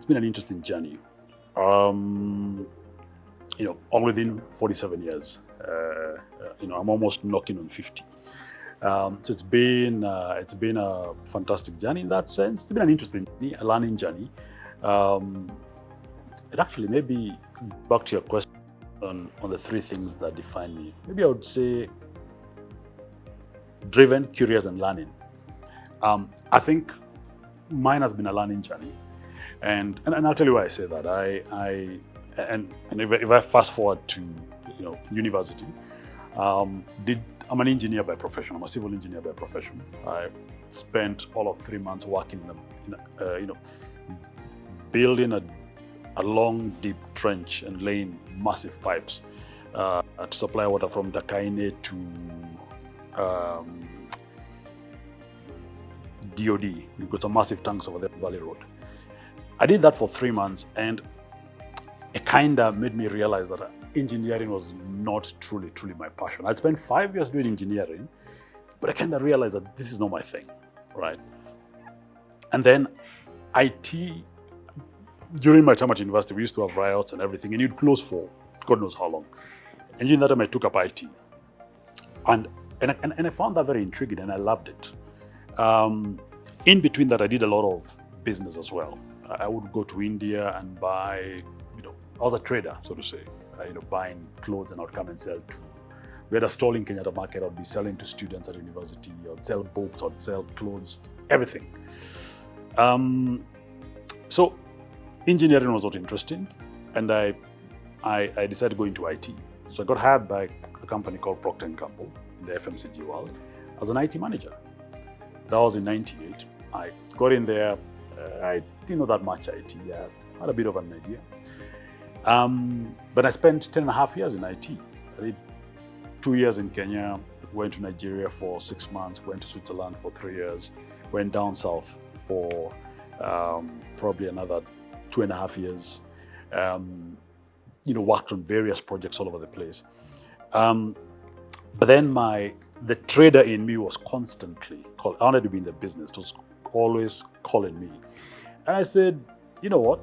been an interesting journey. Um, all within 47 years. I'm almost knocking on 50. So it's been a fantastic journey in that sense. It's been an interesting journey, a learning journey. Um, it actually maybe back to your question on the three things that define me. Maybe I would say driven, curious, and learning. I think mine has been a learning journey, and I'll tell you why I say that. And if I fast forward to university, I'm an engineer by profession. I'm a civil engineer by profession. I spent all of 3 months working building a long, deep trench and laying massive pipes to supply water from Dakaine to DOD. We've got some massive tanks over there, Valley Road. I did that for 3 months, and it kind of made me realize that engineering was not truly my passion. I'd spent 5 years doing engineering, but I kind of realized that this is not my thing, right? And then IT, during my time at university, we used to have riots and everything, and you'd close for God knows how long. And during that time, I took up IT. And I found that very intriguing, and I loved it. In between that, I did a lot of business as well. I would go to India and buy, I was a trader, so to say, buying clothes, and I would come and sell to. We had a stall in Kenyatta Market. I would be selling to students at university. I would sell books, I would sell clothes, everything. So engineering was not interesting, and I decided to go into IT. So I got hired by a company called Procter & Gamble in the FMCG world as an IT manager. That was in '98. I got in there. I didn't know that much IT. I had a bit of an idea. But I spent 10 and a half years in IT. I did 2 years in Kenya, went to Nigeria for 6 months, went to Switzerland for 3 years, went down south for probably another 2.5 years. Worked on various projects all over the place. But then the trader in me was constantly calling. I wanted to be in the business. It was always calling me. And I said, you know what?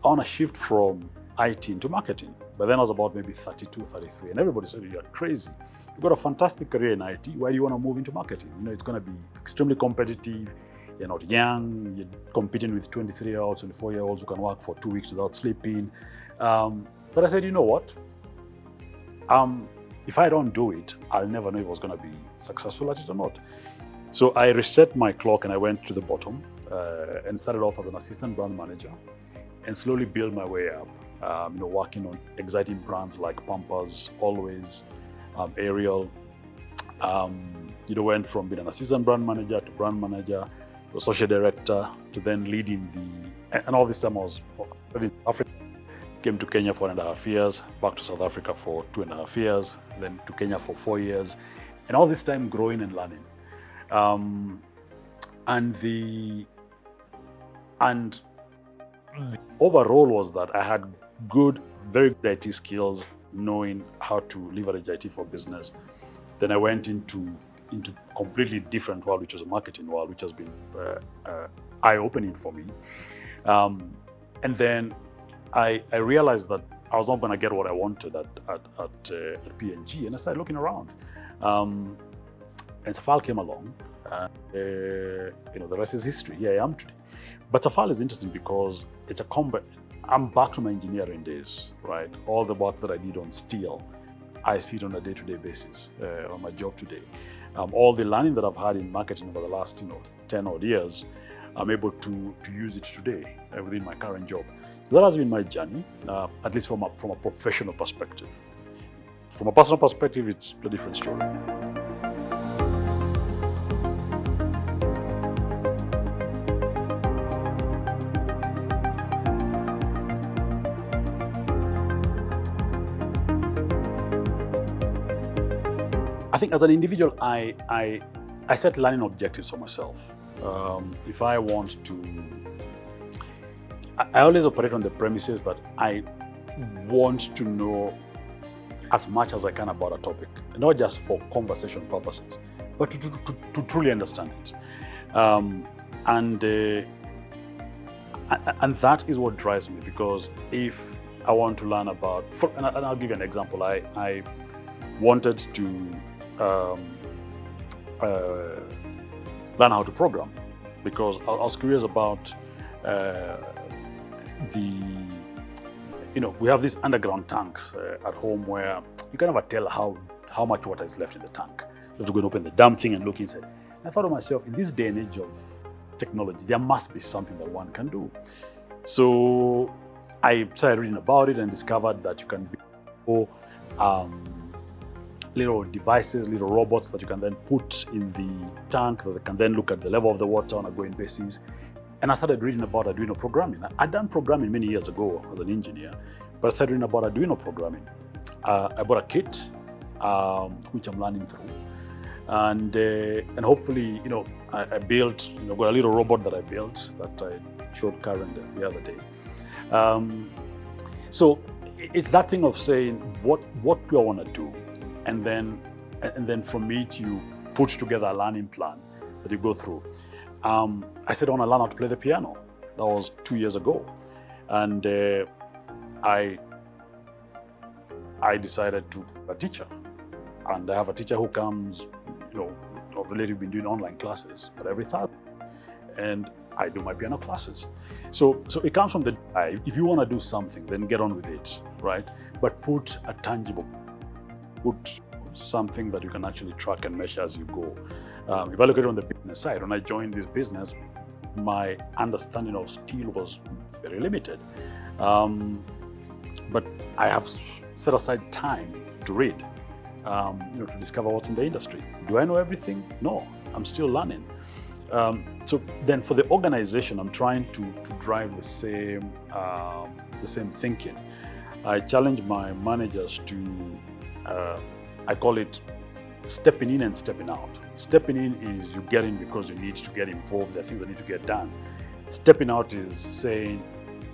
I want to shift from IT into marketing. But then I was about maybe 32, 33. And everybody said, you're crazy. You've got a fantastic career in IT. Why do you want to move into marketing? It's going to be extremely competitive. You're not young. You're competing with 23-year-olds, 24-year-olds who can work for 2 weeks without sleeping. But I said, you know what? If I don't do it, I'll never know if I was going to be successful at it or not. So I reset my clock and I went to the bottom and started off as an assistant brand manager and slowly built my way up, working on exciting brands like Pampers, Always, Ariel. Went from being an assistant brand manager to brand manager to associate director to then leading and all this time I was in Africa. Came to Kenya for 1.5 years, back to South Africa for 2.5 years, then to Kenya for 4 years, and all this time growing and learning. And the overall was that I had very good IT skills, knowing how to leverage IT for business. Then I went into completely different world, which was a marketing world, which has been eye-opening for me. And then I realized that I was not going to get what I wanted at P&G, and I started looking around. And SAFAL came along. The rest is history. Here I am today. But SAFAL is interesting because it's a combat. I'm back to my engineering days, right? All the work that I did on steel, I see it on a day-to-day basis on my job today. All the learning that I've had in marketing over the last 10 odd years, I'm able to use it today within my current job. So that has been my journey, at least from a professional perspective. From a personal perspective, it's a different story. I think as an individual, I set learning objectives for myself. If I want to, I always operate on the premises that I want to know as much as I can about a topic, not just for conversation purposes, but to truly understand it. And And that is what drives me, because if I want to learn about, and I'll give you an example. I wanted to learn how to program, because I was curious about we have these underground tanks at home where you can never tell how much water is left in the tank. You have to go and open the damn thing and look inside. And I thought to myself, in this day and age of technology, there must be something that one can do. So I started reading about it and discovered that you can build little devices, little robots that you can then put in the tank that can then look at the level of the water on a going basis. And I started reading about Arduino programming. I'd done programming many years ago as an engineer, but I started reading about Arduino programming. I bought a kit, which I'm learning through. And hopefully, I built, got a little robot that I built that I showed Karen the other day. So it's that thing of saying, what do I want to do? And then from it, you put together a learning plan that you go through. I said I want to learn how to play the piano. That was 2 years ago. And I decided to be a teacher. And I have a teacher who comes, of late we've been doing online classes, but every Thursday. And I do my piano classes. So it comes from the drive. If you want to do something, then get on with it, right? But put something that you can actually track and measure as you go. If I look at it on the business side, when I joined this business, my understanding of steel was very limited. But I have set aside time to read, to discover what's in the industry. Do I know everything? No, I'm still learning. So then for the organization, I'm trying to drive the same thinking. I challenge my managers to, I call it stepping in and stepping out. Stepping in is you get in because you need to get involved. There are things that need to get done. Stepping out is saying,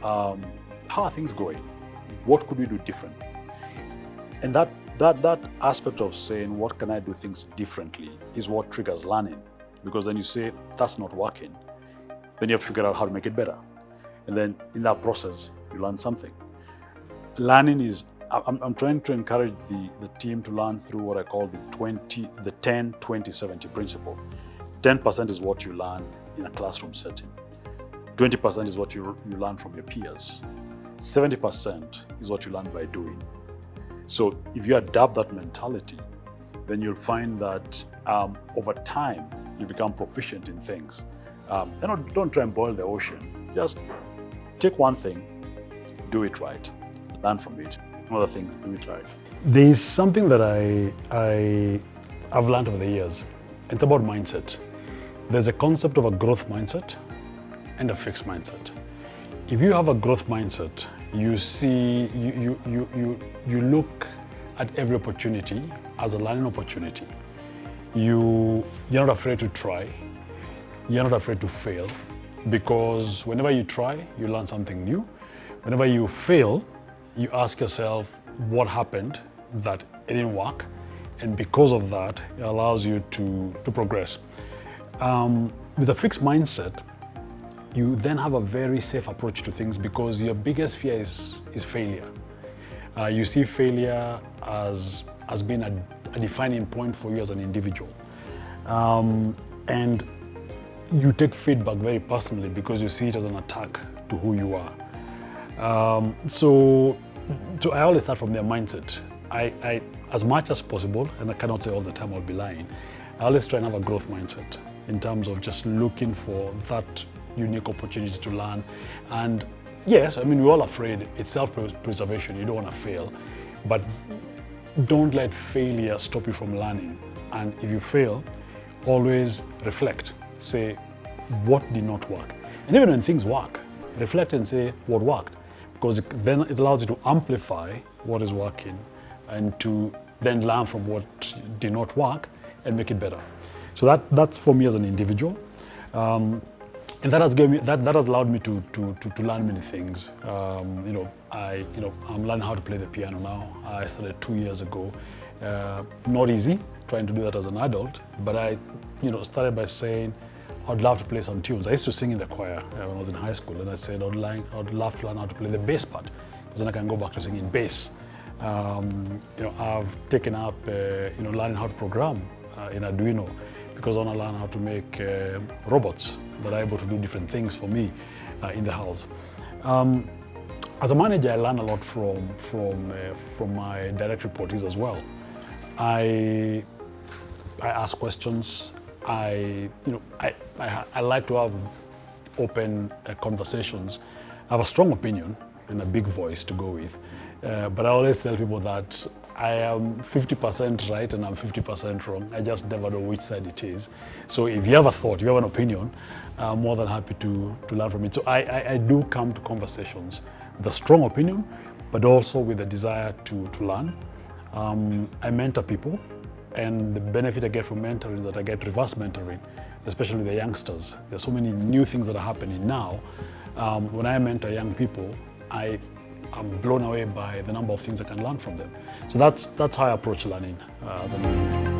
how are things going? What could we do different? And that aspect of saying, what can I do things differently, is what triggers learning. Because then you say, that's not working. Then you have to figure out how to make it better. And then in that process, you learn something. Learning is, I'm trying to encourage the team to learn through what I call the 10-20-70 principle. 10% is what you learn in a classroom setting. 20% is what you learn from your peers. 70% is what you learn by doing. So if you adapt that mentality, then you'll find that over time, you become proficient in things. Don't try and boil the ocean. Just take one thing, do it right, learn from it. Another thing, do it right. There's something that I've learned over the years. It's about mindset. There's a concept of a growth mindset and a fixed mindset. If you have a growth mindset, you see, you look at every opportunity as a learning opportunity. You're not afraid to try. You're not afraid to fail, because whenever you try, you learn something new. Whenever you fail, you ask yourself what happened that it didn't work, and because of that, it allows you to progress. With a fixed mindset, you then have a very safe approach to things, because your biggest fear is failure. You see failure as being a defining point for you as an individual. And you take feedback very personally, because you see it as an attack to who you are. So I always start from their mindset. I as much as possible, and I cannot say all the time, I'll be lying, I always try and have a growth mindset in terms of just looking for that unique opportunity to learn. And yes, we're all afraid. It's self-preservation. You don't want to fail, but don't let failure stop you from learning. And if you fail, always reflect. Say, what did not work? And even when things work, reflect and say what worked, because then it allows you to amplify what is working and to then learn from what did not work and make it better. So that's for me as an individual. And that has given me, that has allowed me to learn many things. I'm learning how to play the piano now. I started 2 years ago, Not easy trying to do that as an adult, but I started by saying I'd love to play some tunes. I used to sing in the choir when I was in high school, and I said I'd love to learn how to play the bass part, because then I can go back to singing bass. I've taken up learning how to program in Arduino, because I want to learn how to make robots that are able to do different things for me in the house. As a manager, I learn a lot from my direct reportees as well. I ask questions. I like to have open conversations. I have a strong opinion and a big voice to go with, but I always tell people that I am 50% right and I'm 50% wrong. I just never know which side it is. So if you have a thought, you have an opinion, I'm more than happy to learn from it. So I do come to conversations with a strong opinion, but also with a desire to learn. I mentor people, and the benefit I get from mentoring is that I get reverse mentoring, especially the youngsters. There's so many new things that are happening now. When I mentor young people, I'm blown away by the number of things I can learn from them. So that's how I approach learning as an individual.